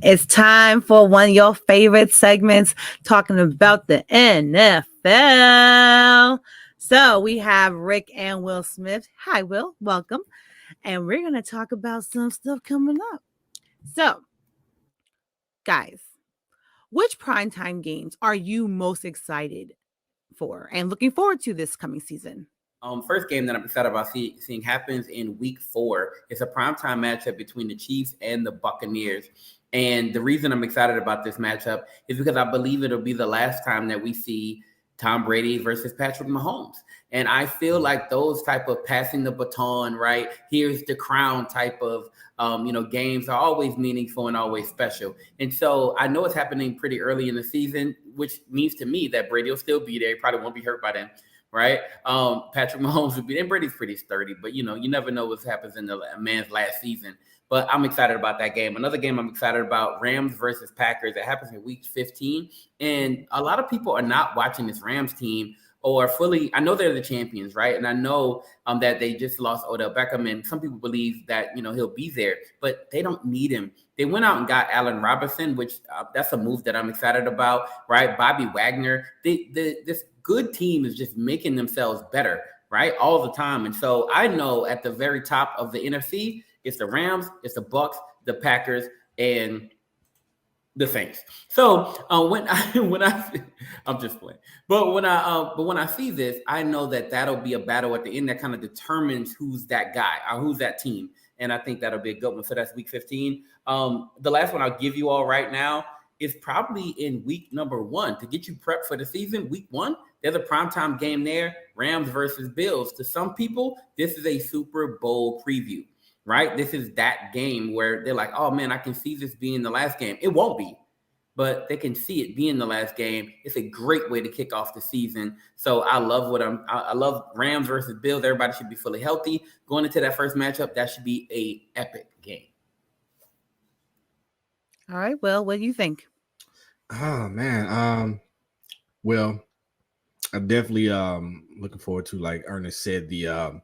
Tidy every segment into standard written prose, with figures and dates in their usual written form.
It's time for one of your favorite segments, talking about the NFL. So we have Rick and Will Smith. Hi, Will. Welcome. And we're going to talk about some stuff coming up. So, guys, which primetime games are you most excited for and looking forward to this coming season? First game that I'm excited about seeing happens in week 4. It's a primetime matchup between the Chiefs and the Buccaneers. And the reason I'm excited about this matchup is because I believe it'll be the last time that we see Tom Brady versus Patrick Mahomes. And I feel like those type of passing the baton, right? Here's the crown type of, games are always meaningful and always special. And so I know it's happening pretty early in the season, which means to me that Brady will still be there. He probably won't be hurt by then. Right. Patrick Mahomes would be, and Brady's pretty sturdy, but you never know what happens in the man's last season. But I'm excited about that game. Another game I'm excited about, Rams versus Packers. It happens in week 15. And a lot of people are not watching this Rams team or fully. I know they're the champions, right? And I know that they just lost Odell Beckham. And some people believe that, he'll be there, but they don't need him. They went out and got Allen Robinson, which that's a move that I'm excited about, right? Bobby Wagner. This good team is just making themselves better, right? All the time. And so I know at the very top of the NFC, it's the Rams, it's the Bucs, the Packers, and the Saints. So when I'm just playing, but when I see this, I know that that'll be a battle at the end that kind of determines who's that guy or who's that team. And I think that'll be a good one. So that's week 15. The last one I'll give you all right now is probably in week number 1 to get you prepped for the season. Week 1, there's a primetime game there, Rams versus Bills. To some people, this is a Super Bowl preview, right? This is that game where they're like, oh man, I can see this being the last game. It won't be, but they can see it being the last game. It's a great way to kick off the season. So I love I love Rams versus Bills. Everybody should be fully healthy. Going into that first matchup, that should be a epic game. All right, Will, what do you think? Oh man. Well, I'm definitely looking forward to, like Ernest said, the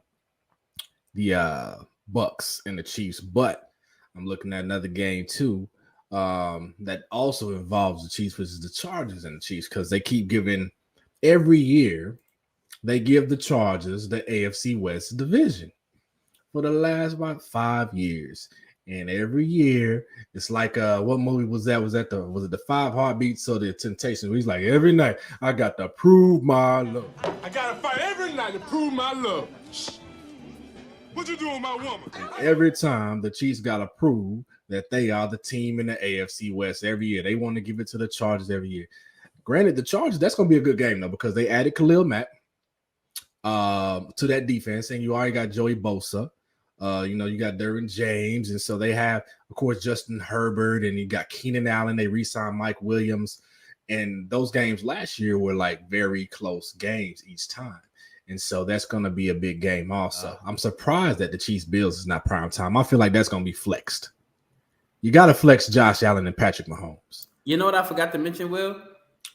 Bucks and the Chiefs, but I'm looking at another game too that also involves the Chiefs, which is the Chargers and the Chiefs, because they keep giving every year they give the Chargers the AFC West division for the last about 5 years. And every year, it's like what movie was that? Was it the 5 Heartbeats or the Temptations? He's like, every night I got to prove my love. I gotta fight every night to prove my love. What you doing, my woman? And every time the Chiefs gotta prove that they are the team in the AFC West every year. They want to give it to the Chargers every year. Granted, the Chargers, that's gonna be a good game though, because they added Khalil Mack to that defense, and you already got Joey Bosa. You got Derwin James, and so they have, of course, Justin Herbert, and you got Keenan Allen. They re-signed Mike Williams, and those games last year were like very close games each time, and so that's going to be a big game. Also, I'm surprised that the Chiefs Bills is not prime time. I feel like that's going to be flexed. You got to flex Josh Allen and Patrick Mahomes. You know what I forgot to mention, Will?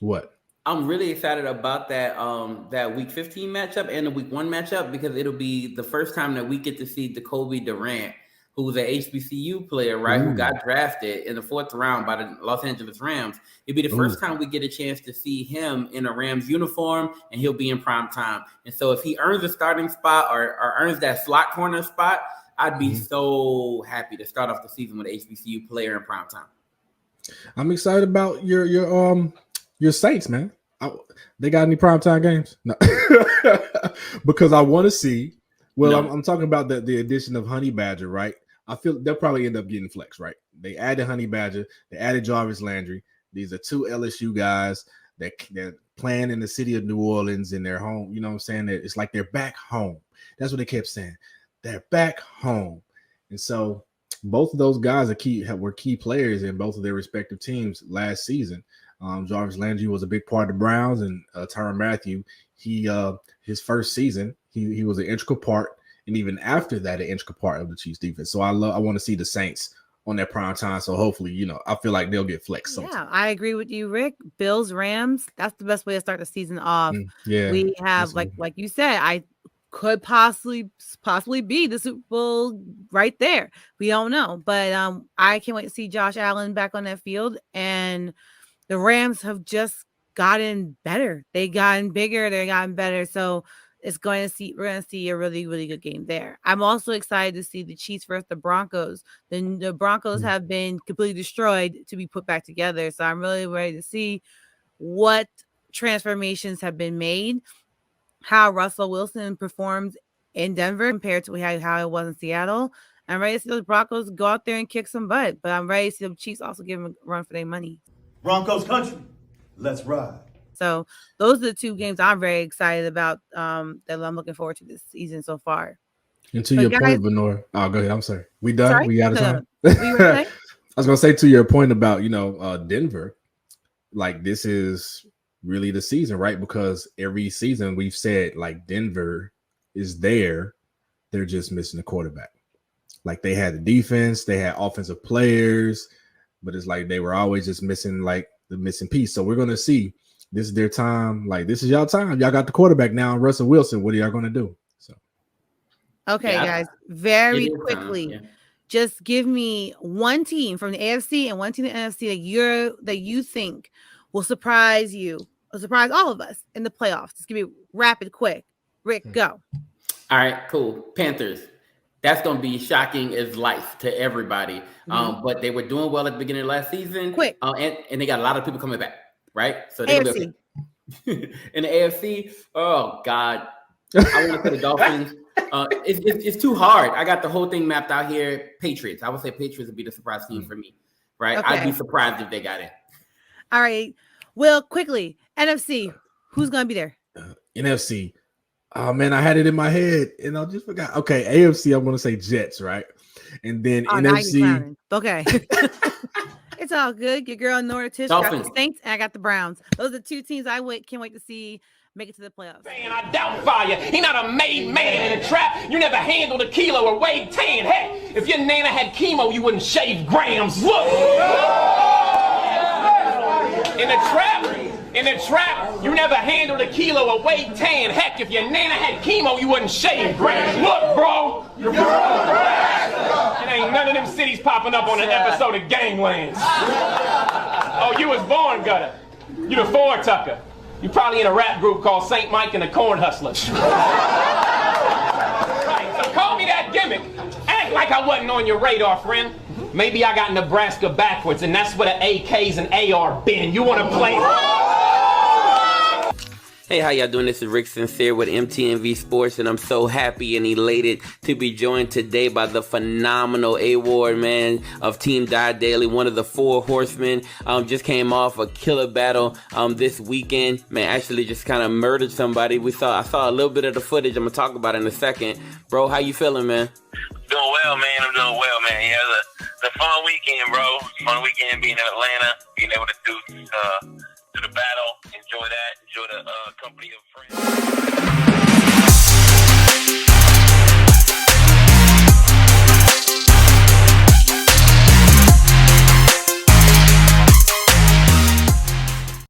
What? I'm really excited about that week 15 matchup and the week 1 matchup, because it'll be the first time that we get to see Jacoby Durant, who's an HBCU player, right? Who got drafted in the 4th round by the Los Angeles Rams. It'll be the first time we get a chance to see him in a Rams uniform, and he'll be in prime time. And so if he earns a starting spot or earns that slot corner spot, I'd be so happy to start off the season with an HBCU player in prime time. I'm excited about your Saints, man. They got any primetime games? No, because I want to see. Well, no. I'm talking about the addition of Honey Badger, right? I feel they'll probably end up getting flexed, right? They added Honey Badger, they added Jarvis Landry. These are 2 LSU guys that they're playing in the city of New Orleans in their home. You know what I'm saying? It's like they're back home. That's what they kept saying. They're back home, and so both of those guys were key players in both of their respective teams last season. Jarvis Landry was a big part of the Browns, and Tyrann Mathieu, his first season, he was an integral part, and even after that, an integral part of the Chiefs defense. So I want to see the Saints on that prime time. So hopefully, I feel like they'll get flexed sometime. Yeah, I agree with you, Rick. Bills, Rams, that's the best way to start the season off. Yeah, we have like you said, could possibly be the Super Bowl right there. We don't know, but I can't wait to see Josh Allen back on that field. And the Rams have just gotten better. They gotten bigger. They gotten better. So we're going to see a really, really good game there. I'm also excited to see the Chiefs versus the Broncos. The Broncos have been completely destroyed to be put back together. So I'm really ready to see what transformations have been made, how Russell Wilson performs in Denver compared to how it was in Seattle. I'm ready to see those Broncos go out there and kick some butt, but I'm ready to see the Chiefs also give them a run for their money. Broncos country, let's ride. So those are the two games I'm very excited about that I'm looking forward to this season so far. And to your point, Benor. Oh, go ahead. I'm sorry. We done? Sorry? We out of time? I was going to say to your point about, Denver, like this is really the season, right? Because every season we've said like Denver is there. They're just missing the quarterback. Like they had the defense, they had offensive players, but it's like they were always just missing like the missing piece. So we're going to see. This is their time. Like, this is y'all time. Y'all got the quarterback now, Russell Wilson. What are y'all going to do? So, okay, guys, very quickly, just give me one team from the AFC and one team in the NFC that you think will surprise you, or surprise all of us in the playoffs. Just give me rapid, quick. Rick, go. All right, cool. Panthers. That's going to be shocking as life to everybody. But they were doing well at the beginning of last season. Quick. And they got a lot of people coming back. Right, so AFC. In the AFC, oh God, I want to say the Dolphins. It's too hard. I got the whole thing mapped out here. Patriots. I would say Patriots would be the surprise team for me. Right, Okay. I'd be surprised if they got in. All right, Will, quickly. NFC. Who's gonna be there? NFC. Oh man, I had it in my head and I just forgot. Okay, AFC. I'm gonna say Jets, right? And then NFC. Okay. It's all good. Your girl Nora Tish got the Saints, and I got the Browns. Those are two teams can't wait to see make it to the playoffs. And I doubt fire. He not a made man in a trap. You never handled a kilo or weighed 10. Heck, if your nana had chemo, you wouldn't shave grams. Look. In the trap, you never handled a kilo or weighed 10. Heck, if your nana had chemo, you wouldn't shave grams. Look, bro. It ain't none of them cities popping up on an episode of Ganglands. Oh, you was born gutter. You the Ford Tucker. You probably in a rap group called St. Mike and the Corn Hustlers. Right, so call me that gimmick. Act like I wasn't on your radar, friend. Maybe I got Nebraska backwards, and that's where the AKs and AR been. You want to play? Hey, how y'all doing? This is Rick Sincere with MTNV Sports, and I'm so happy and elated to be joined today by the phenomenal A-Ward, man, of Team Die Daily, one of the 4 horsemen. Just came off a killer battle this weekend. Man, actually just kind of murdered somebody. I saw a little bit of the footage. I'm going to talk about it in a second. Bro, how you feeling, man? Doing well, man. I'm doing well, man. Yeah, it's a fun weekend, bro. Fun weekend being in Atlanta, being able to do the battle, enjoy the company of friends.